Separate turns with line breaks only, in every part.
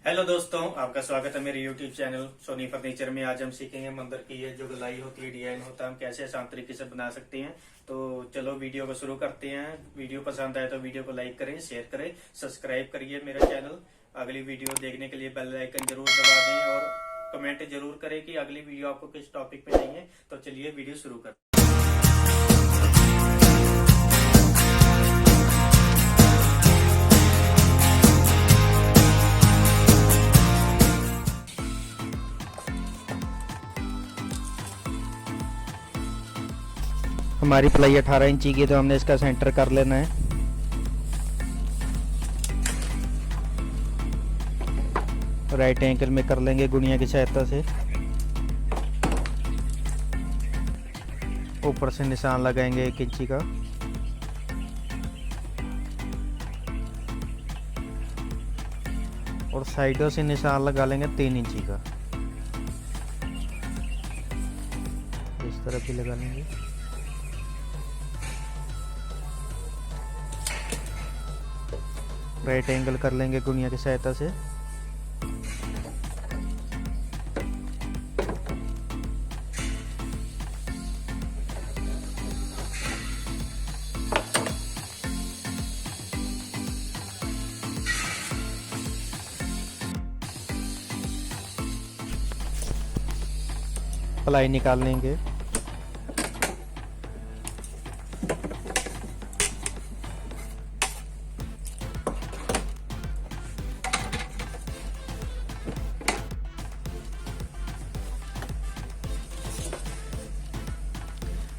Hello दोस्तों, आपका स्वागत है मेरे यूट्यूब चैनल सोनी फर्नीचर में। आज हम सीखेंगे मंदिर की ये जो गलाई होती है, डिजाइन होता है, हम कैसे आसान तरीके से बना सकते हैं। तो चलो वीडियो को शुरू करते हैं। वीडियो पसंद आए तो वीडियो को लाइक करें, शेयर करें, सब्सक्राइब करिए मेरा चैनल। अगली वीडियो देखने के लिए बेल आइकन जरूर दबा दें और कमेंट जरूर करें कि अगली वीडियो आपको किस टॉपिक पे चाहिए। तो चलिए वीडियो शुरू करते हैं।
हमारी प्लाई 18 इंची की, तो हमने इसका सेंटर कर लेना है। राइट एंगल में कर लेंगे गुणिया की सहायता से। ऊपर से निशान लगाएंगे 1 इंची का। और साइडों से निशान लगा लेंगे 3 इंची का। इस तरफ भी लगा लेंगे। राइट एंगल कर लेंगे गुणिया की सहायता से। प्लाई निकाल लेंगे।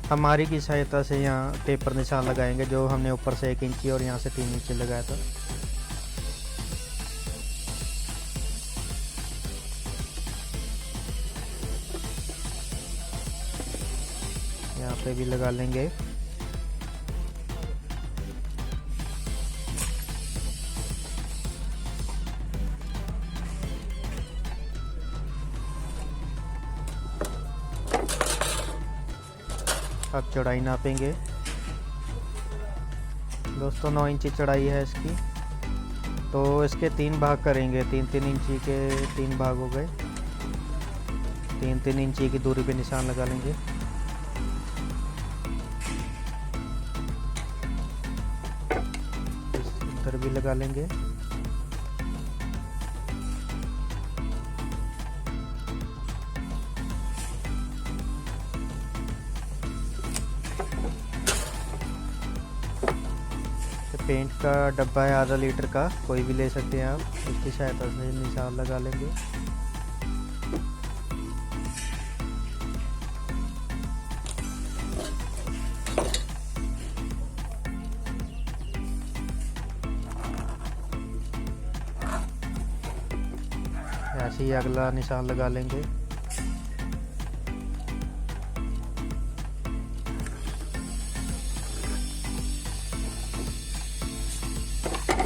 हमारी की सहायता से यहाँ पेपर निशान लगाएंगे, जो हमने ऊपर से 1 इंची और यहाँ से 3 इंची लगाया था। यहाँ पे भी लगा लेंगे। अब चौड़ाई नापेंगे दोस्तों। 9 इंची चौड़ाई है इसकी, तो इसके 3 भाग करेंगे। 3-3 इंची के 3 भाग हो गए। 3-3 इंची की दूरी पे निशान लगा लेंगे। इधर भी लगा लेंगे। पेंट का डब्बा है आधा लीटर का, कोई भी ले सकते हैं आप। इसकी सहायता से निशान लगा लेंगे। ऐसे ही अगला निशान लगा लेंगे।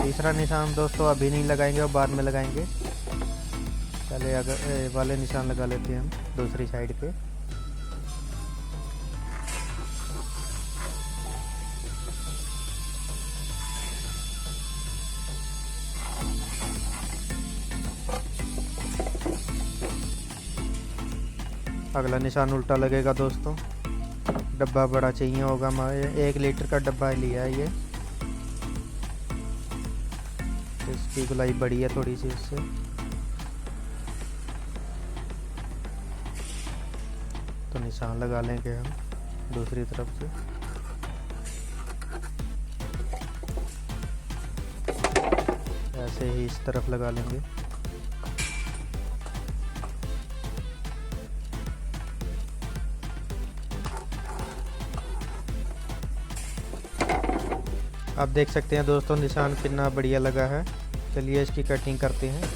तीसरा निशान दोस्तों अभी नहीं लगाएंगे और बाद में लगाएंगे। पहले अगर वाले निशान लगा लेते हैं हम दूसरी साइड पे। अगला निशान उल्टा लगेगा दोस्तों। डब्बा बड़ा चाहिए होगा हमारे, 1 लीटर का डब्बा लिया है ये। इसकी गोलाई बड़ी है थोड़ी सी इससे। तो निशान लगा लेंगे हम दूसरी तरफ से। ऐसे ही इस तरफ लगा लेंगे। आप देख सकते हैं दोस्तों निशान कितना बढ़िया लगा है। चलिए इसकी कटिंग करते हैं।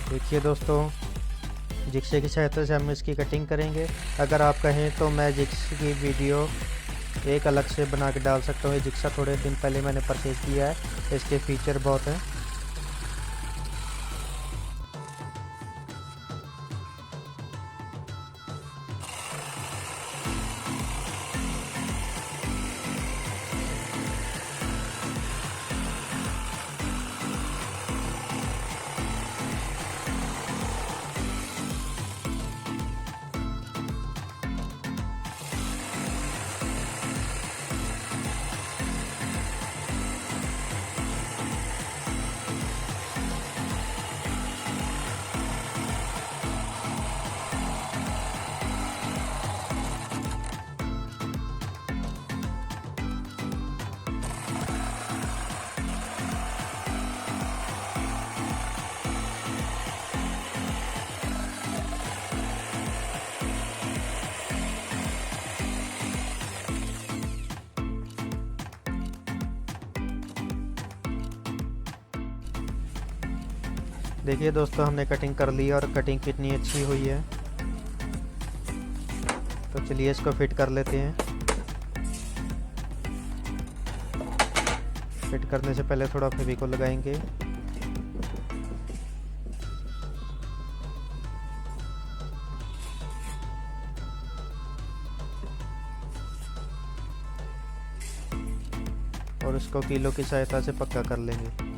देखिए दोस्तों, जिक्से की सहायता से हम इसकी कटिंग करेंगे। अगर आप कहें तो मैं जिक्स की वीडियो एक अलग से बना के डाल सकता हूँ। जिक्सा थोड़े दिन पहले मैंने परचेज किया है, इसके फीचर बहुत हैं। देखिए दोस्तों, हमने कटिंग कर ली और कटिंग कितनी अच्छी हुई है। तो चलिए इसको फिट कर लेते हैं। फिट करने से पहले थोड़ा फेविकोल लगाएंगे। और इसको कीलो की सहायता से पक्का कर लेंगे।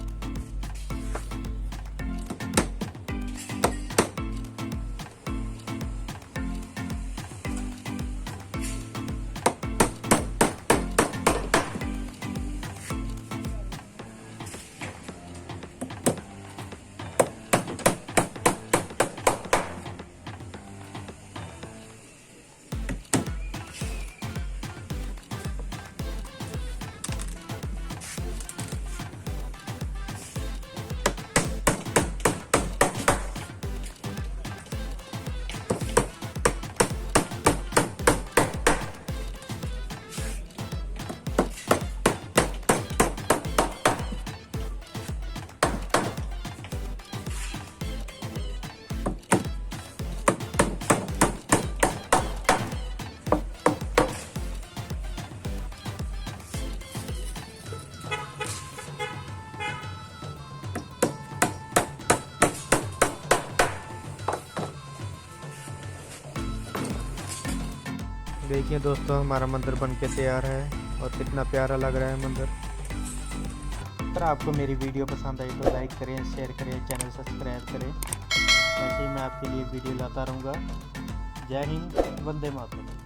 देखिए दोस्तों, हमारा मंदिर बनके तैयार है और कितना प्यारा लग रहा है मंदिर। अगर आपको मेरी वीडियो पसंद आई तो लाइक करें, शेयर करें, चैनल सब्सक्राइब करें। ऐसे ही मैं आपके लिए वीडियो लाता रहूँगा। जय हिंद, वंदे मातरम।